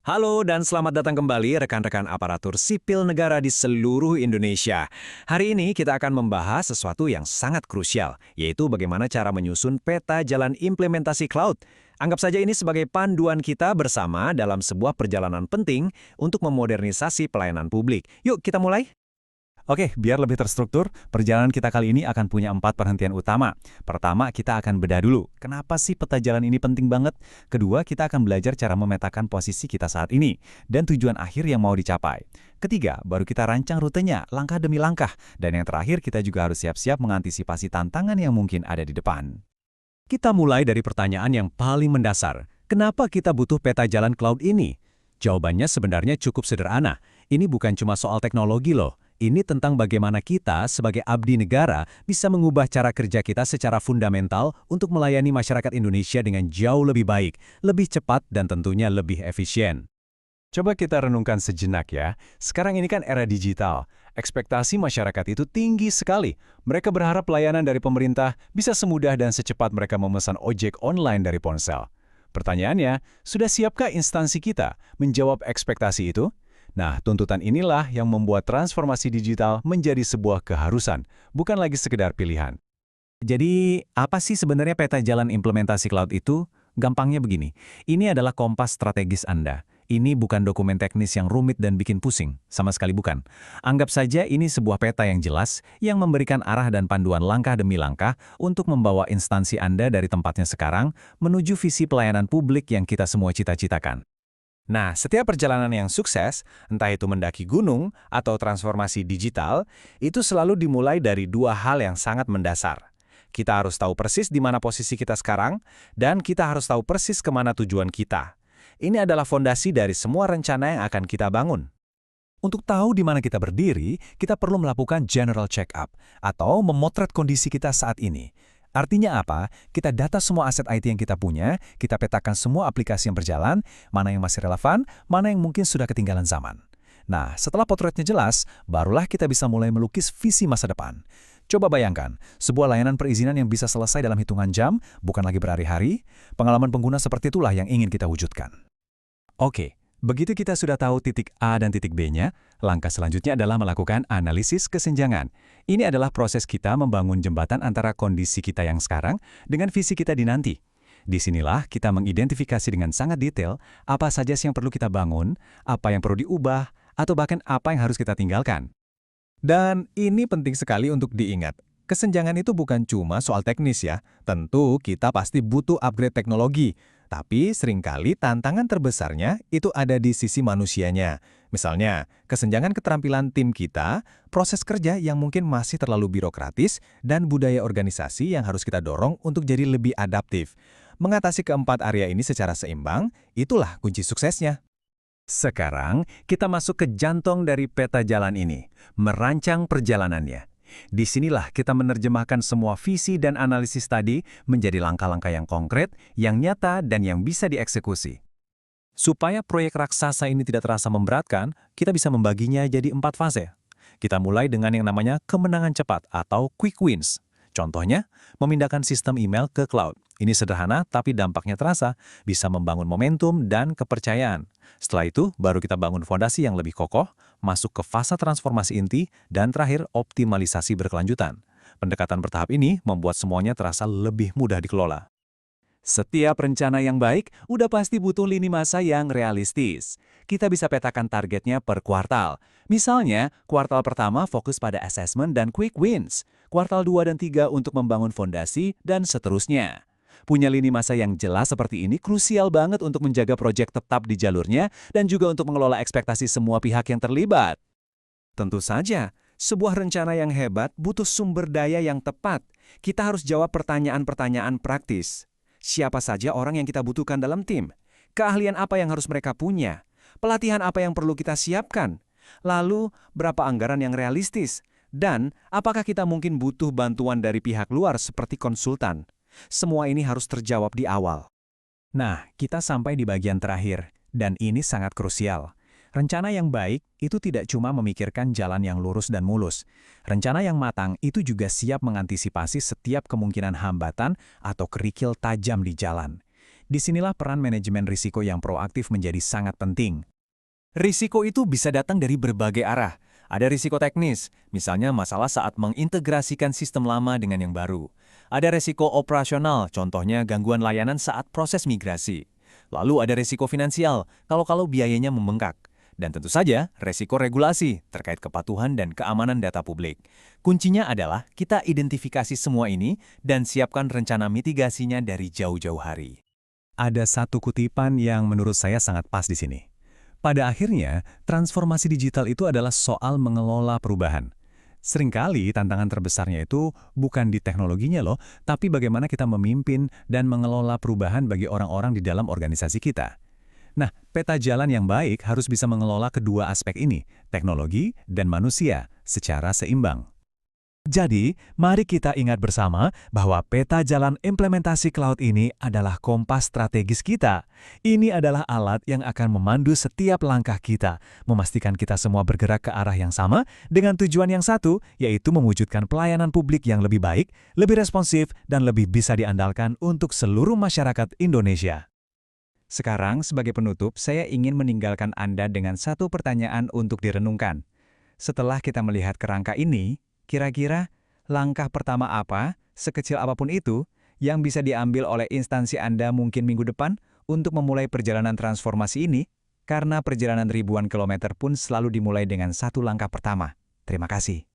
Halo dan selamat datang kembali rekan-rekan aparatur sipil negara di seluruh Indonesia. Hari ini kita akan membahas sesuatu yang sangat krusial, yaitu bagaimana cara menyusun peta jalan implementasi cloud. Anggap saja ini sebagai panduan kita bersama dalam sebuah perjalanan penting untuk memodernisasi pelayanan publik. Yuk kita mulai. Oke, biar lebih terstruktur, perjalanan kita kali ini akan punya 4 perhentian utama. Pertama, kita akan bedah dulu, kenapa sih peta jalan ini penting banget? Kedua, kita akan belajar cara memetakan posisi kita saat ini, dan tujuan akhir yang mau dicapai. Ketiga, baru kita rancang rutenya, langkah demi langkah. Dan yang terakhir, kita juga harus siap-siap mengantisipasi tantangan yang mungkin ada di depan. Kita mulai dari pertanyaan yang paling mendasar. Kenapa kita butuh peta jalan cloud ini? Jawabannya sebenarnya cukup sederhana. Ini bukan cuma soal teknologi loh. Ini tentang bagaimana kita sebagai abdi negara bisa mengubah cara kerja kita secara fundamental untuk melayani masyarakat Indonesia dengan jauh lebih baik, lebih cepat, dan tentunya lebih efisien. Coba kita renungkan sejenak ya. Sekarang ini kan era digital. Ekspektasi masyarakat itu tinggi sekali. Mereka berharap pelayanan dari pemerintah bisa semudah dan secepat mereka memesan ojek online dari ponsel. Pertanyaannya, sudah siapkah instansi kita menjawab ekspektasi itu? Nah, tuntutan inilah yang membuat transformasi digital menjadi sebuah keharusan, bukan lagi sekedar pilihan. Jadi, apa sih sebenarnya peta jalan implementasi cloud itu? Gampangnya begini, ini adalah kompas strategis Anda. Ini bukan dokumen teknis yang rumit dan bikin pusing, sama sekali bukan. Anggap saja ini sebuah peta yang jelas, yang memberikan arah dan panduan langkah demi langkah untuk membawa instansi Anda dari tempatnya sekarang menuju visi pelayanan publik yang kita semua cita-citakan. Nah, setiap perjalanan yang sukses, entah itu mendaki gunung atau transformasi digital, itu selalu dimulai dari dua hal yang sangat mendasar. Kita harus tahu persis di mana posisi kita sekarang, dan kita harus tahu persis kemana tujuan kita. Ini adalah fondasi dari semua rencana yang akan kita bangun. Untuk tahu di mana kita berdiri, kita perlu melakukan general check-up atau memotret kondisi kita saat ini. Artinya apa? Kita data semua aset IT yang kita punya, kita petakan semua aplikasi yang berjalan, mana yang masih relevan, mana yang mungkin sudah ketinggalan zaman. Nah, setelah potretnya jelas, barulah kita bisa mulai melukis visi masa depan. Coba bayangkan, sebuah layanan perizinan yang bisa selesai dalam hitungan jam, bukan lagi berhari-hari, pengalaman pengguna seperti itulah yang ingin kita wujudkan. Oke. Begitu kita sudah tahu titik A dan titik B-nya, langkah selanjutnya adalah melakukan analisis kesenjangan. Ini adalah proses kita membangun jembatan antara kondisi kita yang sekarang dengan visi kita di nanti. Disinilah kita mengidentifikasi dengan sangat detail apa saja sih yang perlu kita bangun, apa yang perlu diubah, atau bahkan apa yang harus kita tinggalkan. Dan ini penting sekali untuk diingat. Kesenjangan itu bukan cuma soal teknis ya. Tentu kita pasti butuh upgrade teknologi. Tapi seringkali tantangan terbesarnya itu ada di sisi manusianya. Misalnya, kesenjangan keterampilan tim kita, proses kerja yang mungkin masih terlalu birokratis, dan budaya organisasi yang harus kita dorong untuk jadi lebih adaptif. Mengatasi keempat area ini secara seimbang, itulah kunci suksesnya. Sekarang, kita masuk ke jantung dari peta jalan ini, merancang perjalanannya. Disinilah kita menerjemahkan semua visi dan analisis tadi menjadi langkah-langkah yang konkret, yang nyata, dan yang bisa dieksekusi. Supaya proyek raksasa ini tidak terasa memberatkan, kita bisa membaginya jadi 4 fase. Kita mulai dengan yang namanya kemenangan cepat atau quick wins. Contohnya, memindahkan sistem email ke cloud. Ini sederhana, tapi dampaknya terasa, bisa membangun momentum dan kepercayaan. Setelah itu, baru kita bangun fondasi yang lebih kokoh, masuk ke fase transformasi inti, dan terakhir optimalisasi berkelanjutan. Pendekatan bertahap ini membuat semuanya terasa lebih mudah dikelola. Setiap rencana yang baik udah pasti butuh lini masa yang realistis. Kita bisa petakan targetnya per kuartal. Misalnya, kuartal pertama fokus pada assessment dan quick wins. Kuartal 2 dan 3 untuk membangun fondasi, dan seterusnya. Punya lini masa yang jelas seperti ini krusial banget untuk menjaga proyek tetap di jalurnya dan juga untuk mengelola ekspektasi semua pihak yang terlibat. Tentu saja, sebuah rencana yang hebat butuh sumber daya yang tepat. Kita harus jawab pertanyaan-pertanyaan praktis. Siapa saja orang yang kita butuhkan dalam tim? Keahlian apa yang harus mereka punya? Pelatihan apa yang perlu kita siapkan? Lalu, berapa anggaran yang realistis? Dan, apakah kita mungkin butuh bantuan dari pihak luar seperti konsultan? Semua ini harus terjawab di awal. Nah, kita sampai di bagian terakhir, dan ini sangat krusial. Rencana yang baik itu tidak cuma memikirkan jalan yang lurus dan mulus. Rencana yang matang itu juga siap mengantisipasi setiap kemungkinan hambatan atau kerikil tajam di jalan. Disinilah peran manajemen risiko yang proaktif menjadi sangat penting. Risiko itu bisa datang dari berbagai arah. Ada risiko teknis, misalnya masalah saat mengintegrasikan sistem lama dengan yang baru. Ada risiko operasional, contohnya gangguan layanan saat proses migrasi. Lalu ada risiko finansial, kalau biayanya membengkak. Dan tentu saja, risiko regulasi terkait kepatuhan dan keamanan data publik. Kuncinya adalah kita identifikasi semua ini dan siapkan rencana mitigasinya dari jauh-jauh hari. Ada satu kutipan yang menurut saya sangat pas di sini. Pada akhirnya, transformasi digital itu adalah soal mengelola perubahan. Seringkali tantangan terbesarnya itu bukan di teknologinya loh, tapi bagaimana kita memimpin dan mengelola perubahan bagi orang-orang di dalam organisasi kita. Nah, peta jalan yang baik harus bisa mengelola kedua aspek ini, teknologi dan manusia, secara seimbang. Jadi, mari kita ingat bersama bahwa peta jalan implementasi cloud ini adalah kompas strategis kita. Ini adalah alat yang akan memandu setiap langkah kita, memastikan kita semua bergerak ke arah yang sama dengan tujuan yang satu, yaitu mewujudkan pelayanan publik yang lebih baik, lebih responsif, dan lebih bisa diandalkan untuk seluruh masyarakat Indonesia. Sekarang, sebagai penutup, saya ingin meninggalkan Anda dengan satu pertanyaan untuk direnungkan. Setelah kita melihat kerangka ini, kira-kira langkah pertama apa, sekecil apapun itu, yang bisa diambil oleh instansi Anda mungkin minggu depan untuk memulai perjalanan transformasi ini? Karena perjalanan ribuan kilometer pun selalu dimulai dengan satu langkah pertama. Terima kasih.